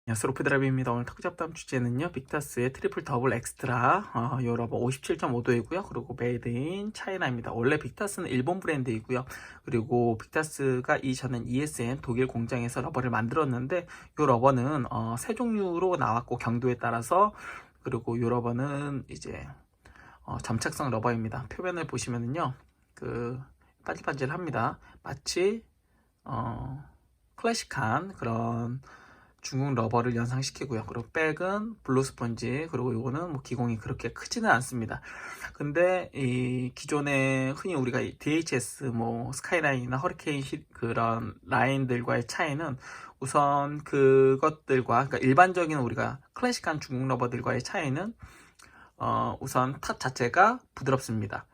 안녕하세요, 로프드라비입니다. 오늘 턱 잡담 주제는요, 빅타스의 트리플 더블 엑스트라 요 러버 57.5도이고요. 그리고 메이드 인 차이나입니다. 원래 빅타스는 일본 브랜드이고요. 그리고 빅타스가 이전엔 ESN 독일 공장에서 러버를 만들었는데, 요 러버는 세 종류로 나왔고, 경도에 따라서. 그리고 요 러버는 이제 점착성 러버입니다. 표면을 보시면은요, 반질반질합니다. 마치 클래식한 그런 중국 러버를 연상시키고요. 그리고 백은 블루 스펀지, 그리고 이거는 뭐 기공이 그렇게 크지는 않습니다. 근데 이 기존에 흔히 우리가 DHS 뭐 스카이라인이나 허리케인 그런 라인들과의 차이는 우선 그것들과, 그러니까 일반적인 우리가 클래식한 중국 러버들과의 차이는 우선 탑 자체가 부드럽습니다.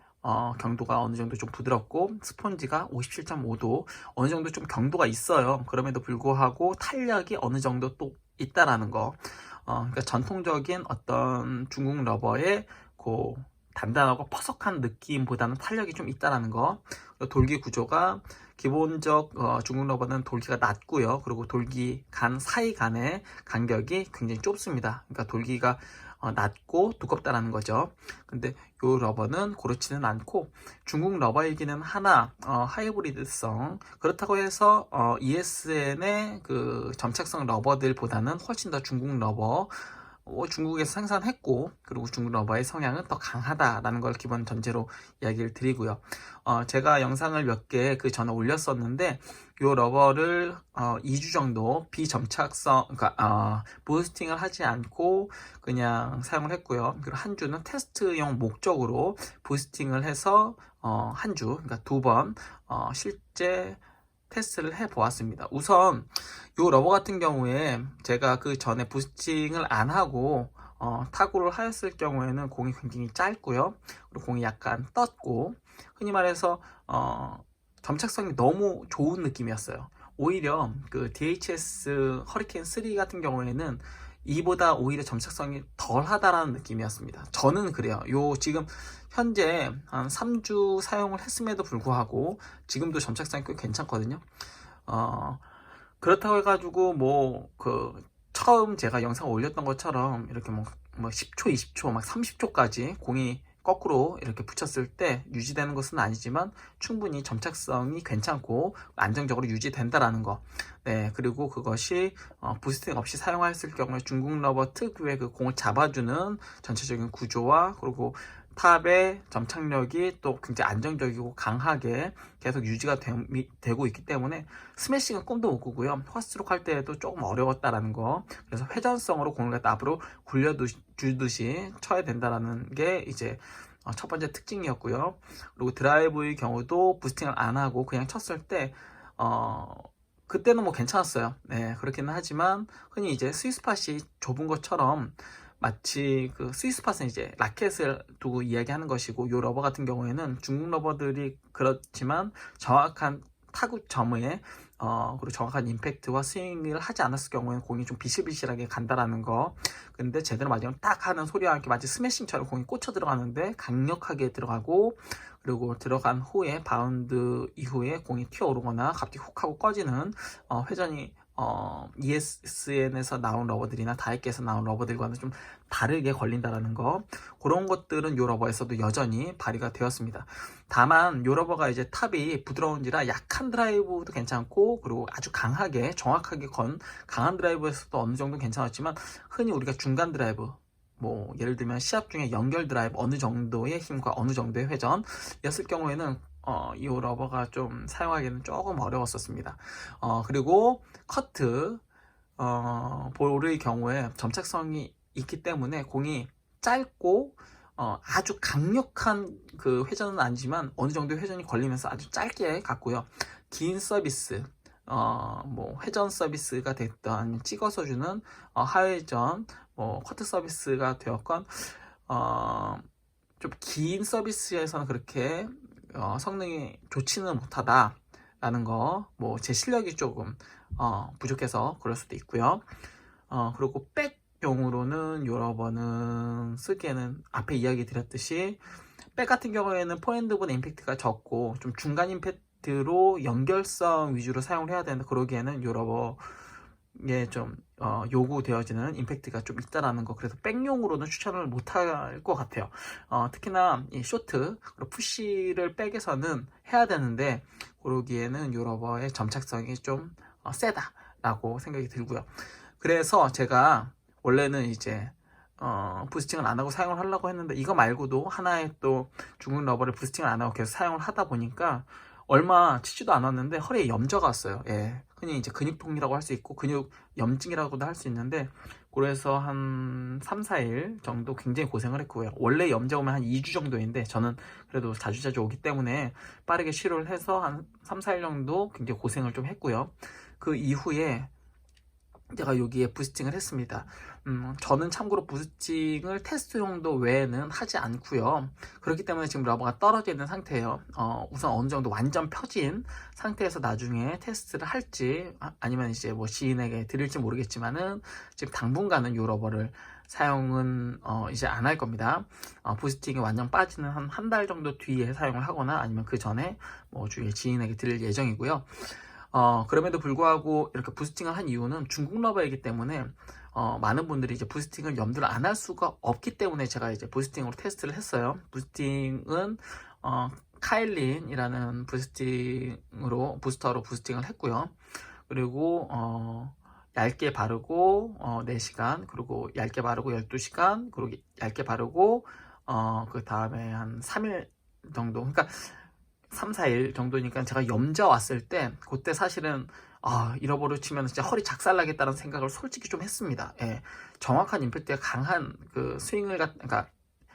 경도가 어느 정도 좀 부드럽고, 스펀지가 57.5도, 어느 정도 좀 경도가 있어요. 그럼에도 불구하고 탄력이 어느 정도 또 있다라는 거. 그러니까 전통적인 어떤 중국 러버의 그 단단하고 퍼석한 느낌보다는 탄력이 좀 있다라는 거. 돌기 구조가 기본적 중국 러버는 돌기가 낮고요. 그리고 돌기 간 사이 간의 간격이 굉장히 좁습니다. 그러니까 돌기가 낮고 두껍다라는 거죠. 근데 이 러버는 그렇지는 않고, 중국 러버이기는 하나 하이브리드성, 그렇다고 해서 ESN의 그 점착성 러버들보다는 훨씬 더 중국 러버, 중국에서 생산했고, 그리고 중국 러버의 성향은 더 강하다라는 걸 기본 전제로 이야기를 드리고요. 제가 영상을 몇 개 그 전에 올렸었는데, 이 러버를 2주 정도 비점착성, 그러니까 부스팅을 하지 않고 그냥 사용을 했고요. 그리고 한 주는 테스트용 목적으로 부스팅을 해서 한 주, 그러니까 두 번 실제 테스트를 해 보았습니다. 우선 이 러버 같은 경우에 제가 그 전에 부스팅을 안 하고 타구를 하였을 경우에는 공이 굉장히 짧고요. 그리고 공이 약간 떴고, 흔히 말해서 점착성이 너무 좋은 느낌이었어요. 오히려 그 DHS 허리케인 3 같은 경우에는 이보다 오히려 점착성이 덜 하다라는 느낌이었습니다. 저는 그래요. 요 지금 현재 한 3주 사용을 했음에도 불구하고 지금도 점착성이 꽤 괜찮거든요. 그렇다고 해가지고 처음 제가 영상 올렸던 것처럼 이렇게 뭐 10초, 20초, 막 30초까지 공이 거꾸로 이렇게 붙였을 때 유지되는 것은 아니지만 충분히 점착성이 괜찮고 안정적으로 유지된다라는 거. 네, 그리고 그것이 부스팅 없이 사용했을 경우에 중국 러버 특유의 그 공을 잡아주는 전체적인 구조와, 그리고 탑의 점착력이 또 굉장히 안정적이고 강하게 계속 유지가 되고 있기 때문에 스매싱은 꿈도 못 꾸고요. 퍼스트로크 할 때에도 조금 어려웠다라는 거. 그래서 회전성으로 공을 갖다 앞으로 굴려주듯이 쳐야 된다라는 게 이제 첫 번째 특징이었고요. 그리고 드라이브의 경우도 부스팅을 안 하고 그냥 쳤을 때 그때는 뭐 괜찮았어요. 네, 그렇기는 하지만 흔히 이제 스위스팟이 좁은 것처럼, 마치 그 스위스팟은 이제 라켓을 두고 이야기하는 것이고, 요 러버 같은 경우에는 중국 러버들이 그렇지만 정확한 타구 점에 그리고 정확한 임팩트와 스윙을 하지 않았을 경우에는 공이 좀 비실비실하게 간다라는 거. 근데 제대로 맞으면 딱 하는 소리와 함께 마치 스매싱처럼 공이 꽂혀 들어가는데 강력하게 들어가고, 그리고 들어간 후에 바운드 이후에 공이 튀어오르거나 갑자기 훅 하고 꺼지는 회전이 ESN에서 나온 러버들이나 다이캐에서 나온 러버들과는 좀 다르게 걸린다라는 거. 그런 것들은 요 러버에서도 여전히 발휘가 되었습니다. 다만 요 러버가 이제 탑이 부드러운지라 약한 드라이브도 괜찮고, 그리고 아주 강하게 정확하게 건 강한 드라이브에서도 어느 정도 괜찮았지만, 흔히 우리가 중간 드라이브, 뭐 예를 들면 시합 중에 연결 드라이브 어느 정도의 힘과 어느 정도의 회전이었을 경우에는 이 러버가 좀 사용하기는 조금 어려웠었습니다. 그리고 커트 볼의 경우에 점착성이 있기 때문에 공이 짧고 아주 강력한 그 회전은 아니지만 어느 정도 회전이 걸리면서 아주 짧게 갔고요. 긴 서비스, 뭐 회전 서비스가 됐던, 아니면 찍어서 주는 하회전, 뭐 커트 서비스가 되었건, 좀 긴 서비스에서는 그렇게 성능이 좋지는 못하다라는 거. 뭐 제 실력이 조금 부족해서 그럴 수도 있고요. 그리고 백 용으로는 여러 번은 쓰기에는 앞에 이야기 드렸듯이, 백 같은 경우에는 포핸드보다 임팩트가 적고 좀 중간 임팩트로 연결성 위주로 사용을 해야 되는데, 그러기에는 요 러버 좀 요구되어지는 임팩트가 좀 있다라는 거, 그래서 백용으로는 추천을 못할 것 같아요. 특히나 이 쇼트 그리고 푸시를 백에서는 해야 되는데 그러기에는 요 러버의 점착성이 좀 세다라고 생각이 들고요. 그래서 제가 원래는 이제 부스팅을 안 하고 사용을 하려고 했는데 이거 말고도 하나의 또 중국 러버를 부스팅을 안 하고 계속 사용을 하다 보니까 얼마 치지도 않았는데 허리에 염저가 왔어요. 예. 흔히 이제 근육통이라고 할 수 있고 근육 염증이라고도 할 수 있는데, 그래서 한 3, 4일 정도 굉장히 고생을 했고요. 원래 염자 오면 한 2주 정도인데 저는 그래도 자주자주 오기 때문에 빠르게 치료를 해서 한 3, 4일 정도 굉장히 고생을 좀 했고요. 그 이후에 제가 여기에 부스팅을 했습니다. 저는 참고로 부스팅을 테스트 용도 외에는 하지 않고요. 그렇기 때문에 지금 러버가 떨어져 있는 상태예요. 우선 어느 정도 완전 펴진 상태에서 나중에 테스트를 할지 아니면 이제 뭐 지인에게 드릴지 모르겠지만은 지금 당분간은 이 러버를 사용은 이제 안 할 겁니다. 부스팅이 완전 빠지는 한 달 정도 뒤에 사용을 하거나 아니면 그 전에 뭐 주위에 지인에게 드릴 예정이고요. 그럼에도 불구하고 이렇게 부스팅을 한 이유는 중국 러버이기 때문에 많은 분들이 이제 부스팅을 염두를 안 할 수가 없기 때문에 제가 이제 부스팅으로 테스트를 했어요. 부스팅은 카일린이라는 부스터로 부스팅을 했고요. 그리고 얇게 바르고 4시간, 그리고 얇게 바르고 12시간, 그리고 얇게 바르고 그 다음에 한 3일 정도, 그러니까 3, 4일 정도니까 제가 염자 왔을 때 그때 사실은 잃어버려 치면 진짜 허리 작살나겠다는 생각을 솔직히 좀 했습니다. 예, 정확한 임팩트가 강한 그 스윙을 그러니까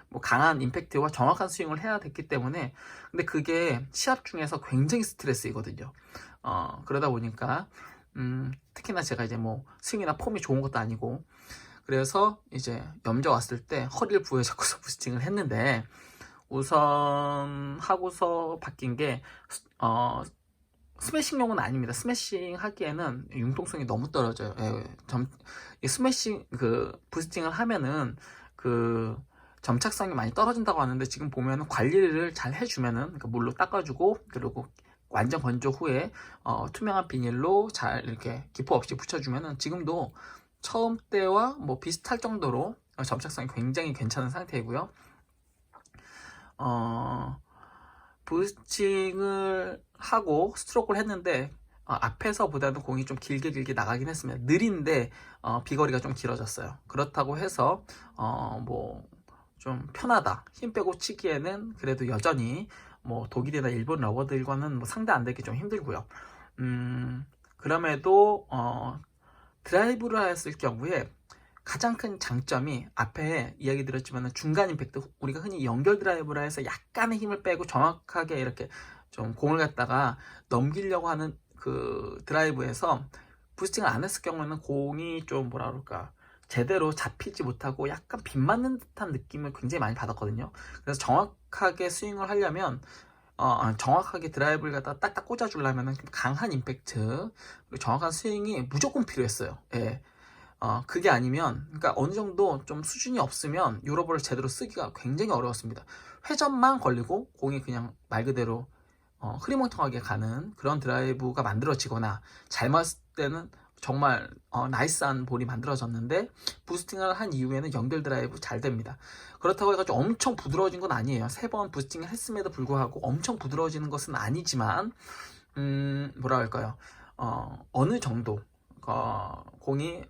뭐 강한 임팩트와 정확한 스윙을 해야 됐기 때문에, 근데 그게 시합 중에서 굉장히 스트레스이거든요. 그러다 보니까 특히나 제가 이제 뭐 스윙이나 폼이 좋은 것도 아니고, 그래서 이제 염자 왔을 때 허리를 부여잡고서 부스팅을 했는데, 우선 하고서 바뀐 게 스매싱용은 아닙니다. 스매싱 하기에는 융통성이 너무 떨어져요. 스매싱 부스팅을 하면은 점착성이 많이 떨어진다고 하는데, 지금 보면 관리를 잘 해주면은, 그러니까 물로 닦아주고 그리고 완전 건조 후에 투명한 비닐로 잘 이렇게 기포 없이 붙여주면은 지금도 처음 때와 뭐 비슷할 정도로 점착성이 굉장히 괜찮은 상태이고요. 부스팅을 하고 스트로크를 했는데 앞에서보다는 공이 좀 길게 나가긴 했습니다. 느린데 비거리가 좀 길어졌어요. 그렇다고 해서 뭐 좀 편하다, 힘 빼고 치기에는 그래도 여전히 뭐 독일이나 일본 러버들과는 뭐 상대 안 되기 좀 힘들고요. 그럼에도 드라이브를 했을 경우에 가장 큰 장점이, 앞에 이야기 드렸지만 중간 임팩트, 우리가 흔히 연결 드라이브라 해서 약간의 힘을 빼고 정확하게 이렇게 좀 공을 갖다가 넘기려고 하는 그 드라이브에서 부스팅을 안 했을 경우에는 공이 좀 뭐라 그럴까, 제대로 잡히지 못하고 약간 빗 맞는 듯한 느낌을 굉장히 많이 받았거든요. 그래서 정확하게 스윙을 하려면 정확하게 드라이브를 갖다 딱딱 꽂아주려면 강한 임팩트 그리고 정확한 스윙이 무조건 필요했어요. 예. 그게 아니면, 그러니까 어느 정도 좀 수준이 없으면 유러버를 제대로 쓰기가 굉장히 어려웠습니다. 회전만 걸리고 공이 그냥 말 그대로 흐리멍텅하게 가는 그런 드라이브가 만들어지거나, 잘 맞을 때는 정말 나이스한 볼이 만들어졌는데, 부스팅을 한 이후에는 연결 드라이브 잘 됩니다. 그렇다고 해가지고 엄청 부드러워진 건 아니에요. 3번 부스팅을 했음에도 불구하고 엄청 부드러워지는 것은 아니지만 뭐라 할까요, 어느 정도 공이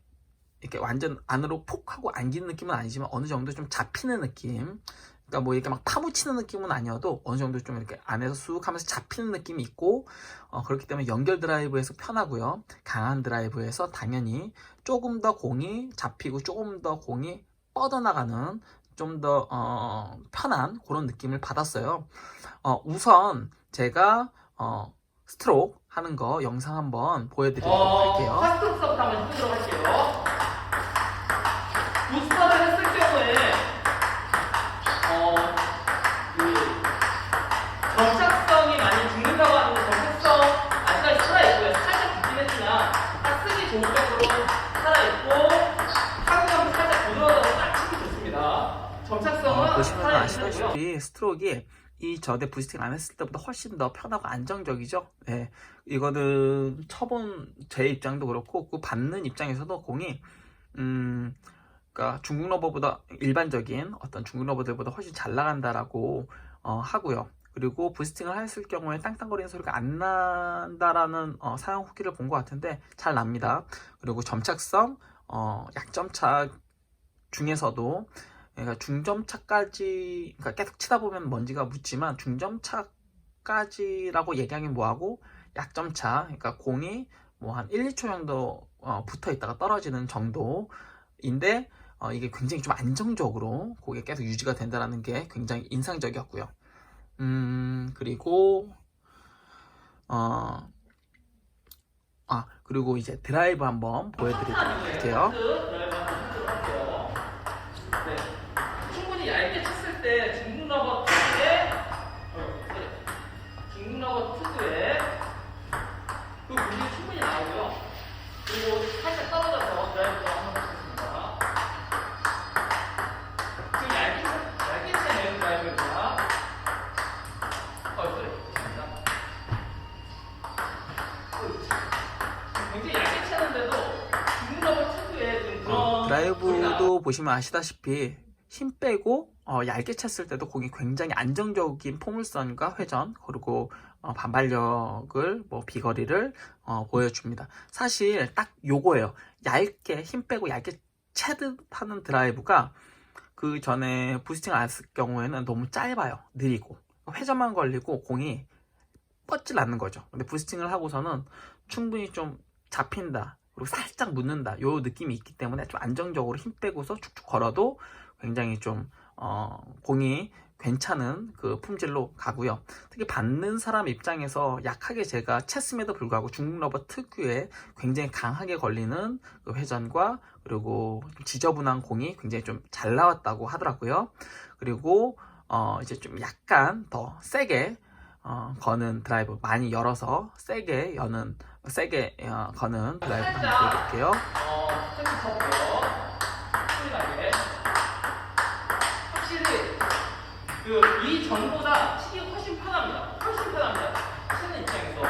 이렇게 완전 안으로 폭 하고 안기는 느낌은 아니지만 어느 정도 좀 잡히는 느낌, 그러니까 뭐 이렇게 막 파묻히는 느낌은 아니어도 어느 정도 좀 이렇게 안에서 쑥 하면서 잡히는 느낌이 있고, 그렇기 때문에 연결 드라이브에서 편하고요. 강한 드라이브에서 당연히 조금 더 공이 잡히고 조금 더 공이 뻗어나가는 좀 더 편한 그런 느낌을 받았어요. 우선 제가 스트로크 하는 거 영상 한번 보여드리도록 할게요. 파스트 서브 한번 해보도록 할게요. 부스터를 했을 경우에 점착성이 많이 죽는다고 하는데, 점착성 아직까지 살아있고요. 살짝 붙긴 했지만 딱 쓰기 좋은 정도로 살아있고, 타구감도 살짝 부드러워서 딱 치기 좋습니다. 점착성은 보시면 살아있는 편이고요. 아시다시피 스트로크가 이전에 부스팅 안 했을 때보다 훨씬 더 편하고 안정적이죠. 네, 이거는 쳐본 제 입장도 그렇고 그 받는 입장에서도 공이 그러니까 중국 러버보다 일반적인 어떤 중국 러버들보다 훨씬 잘 나간다라고 하고요. 그리고 부스팅을 했을 경우에 땅땅거리는 소리가 안 난다라는 사용 후기를 본 것 같은데 잘 납니다. 그리고 점착성, 약점착 중에서도 그러니까 중점착까지, 그러니까 계속 치다 보면 먼지가 묻지만 중점착까지라고 얘기하긴 뭐하고 약점착, 그러니까 공이 뭐 한 1, 2초 정도 붙어 있다가 떨어지는 정도인데 이게 굉장히 좀 안정적으로 그게 계속 유지가 된다는 게 굉장히 인상적이었고요. 그리고 그리고 이제 드라이브 한번 보여드리도록 할게요. 네. 충분히 얇게 쳤을 때 중국 러버 특유의 그 물이 충분히 나오고요. 그리고 살짝 떨어져서 드라이브로 한번 해보겠습니다. 지금 얇게 치는 드라이브입니다. 굉장히 얇게 치는데도 중국 러버 특유의 좀 그런 드라이브도 보시면 아시다시피 힘 빼고 얇게 쳤을 때도 공이 굉장히 안정적인 포물선과 회전 그리고 반발력을 비거리를 보여줍니다. 사실 딱 요거예요. 얇게 힘 빼고 얇게 채듯 하는 드라이브가 그 전에 부스팅 안 했을 경우에는 너무 짧아요. 느리고 회전만 걸리고 공이 뻗질 않는 거죠. 근데 부스팅을 하고서는 충분히 좀 잡힌다 그리고 살짝 묻는다 요 느낌이 있기 때문에 좀 안정적으로 힘 빼고서 축축 걸어도 굉장히 좀 공이 괜찮은 그 품질로 가고요. 특히 받는 사람 입장에서 약하게 제가 쳤음에도 불구하고 중국 러버 특유의 굉장히 강하게 걸리는 그 회전과 그리고 좀 지저분한 공이 굉장히 좀 잘 나왔다고 하더라고요. 그리고 이제 좀 약간 더 세게 거는 드라이브 많이 열어서 세게 거는 드라이브 한번 보여드릴게요. 스텝 쳐보고요. 소리나게. 확실히 이 전보다 치기 훨씬 편합니다. 훨씬 편합니다. 치는 입장에서.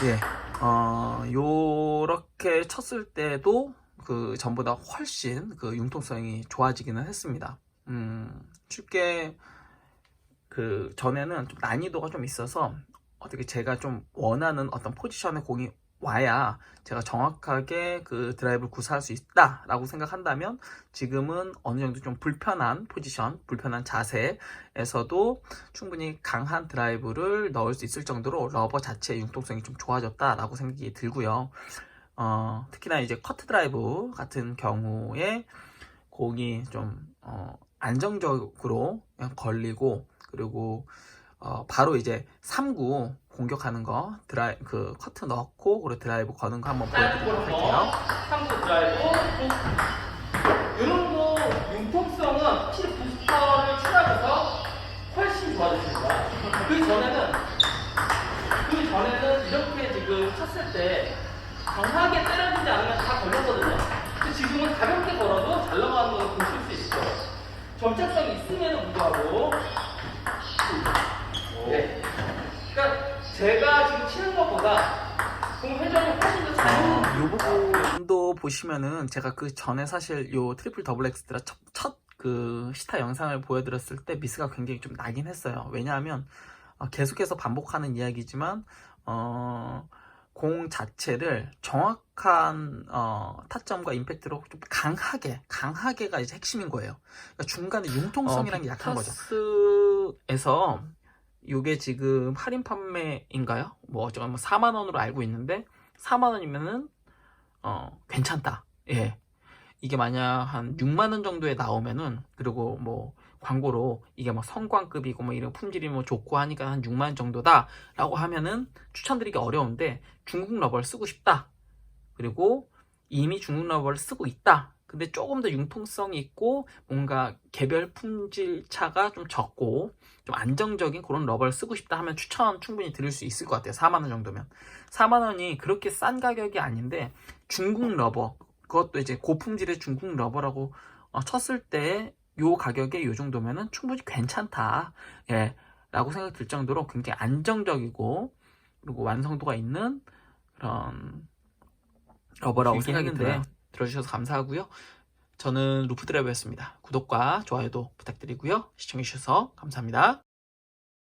예, 요렇게 쳤을 때도 그 전보다 훨씬 그 융통성이 좋아지기는 했습니다. 쉽게 그 전에는 좀 난이도가 좀 있어서 어떻게 제가 좀 원하는 어떤 포지션의 공이 와야 제가 정확하게 그 드라이브를 구사할 수 있다라고 생각한다면 지금은 어느 정도 좀 불편한 포지션, 불편한 자세에서도 충분히 강한 드라이브를 넣을 수 있을 정도로 러버 자체의 융통성이 좀 좋아졌다라고 생각이 들고요. 특히나 이제 커트 드라이브 같은 경우에 공이 좀 안정적으로 그냥 걸리고 그리고 바로 이제 3구 공격하는 거 그 커트 넣고 그리고 드라이브 거는 거 한번 보여드리도록 할게요. 3구 드라이브. 이런 거 융통성은 확실히 부스터를 치라면서 훨씬 좋아졌습니다. 그 전에는 이렇게 지금 쳤을 때 강하게 때려주지 않으면 다 걸렸거든요. 근데 지금은 가볍게 걸어도 잘 넘어가는 걸 보실 수 있어요. 점착성이 있음에도 불구하고. 네. 그러니까 제가 지금 치는 것보다 공 회전이 훨씬 더 잘. 이 부분도 보시면은 제가 그 전에 사실 요 트리플 더블 엑스트라 첫 그 시타 영상을 보여드렸을 때 미스가 굉장히 좀 나긴 했어요. 왜냐하면 계속해서 반복하는 이야기지만 공 자체를 정확한 타점과 임팩트로 좀 강하게가 이제 핵심인 거예요. 그러니까 중간에 융통성이라는 게 약한 거죠. 에서 이게 지금 할인 판매인가요? 어쩌면 4만 원으로 알고 있는데 4만 원이면은 괜찮다. 예. 이게 만약 한 6만 원 정도에 나오면은 그리고 광고로 이게 성광급이고 이런 품질이 좋고 하니까 한 6만 원 정도다라고 하면은 추천드리기 어려운데 중국 러버를 쓰고 싶다. 그리고 이미 중국 러버를 쓰고 있다. 근데 조금 더 융통성이 있고 뭔가 개별 품질 차가 좀 적고 좀 안정적인 그런 러버를 쓰고 싶다 하면 추천 충분히 드릴 수 있을 것 같아요. 4만 원 정도면. 4만 원이 그렇게 싼 가격이 아닌데 중국 러버 그것도 이제 고품질의 중국 러버라고 쳤을 때 요 가격에 요 정도면은 충분히 괜찮다. 예, 라고 생각 들 정도로 굉장히 안정적이고 그리고 완성도가 있는 그런 러버라고 생각이 들어요. 들어주셔서 감사하고요. 저는 루프 드라이버였습니다. 구독과 좋아요도 부탁드리고요. 시청해주셔서 감사합니다.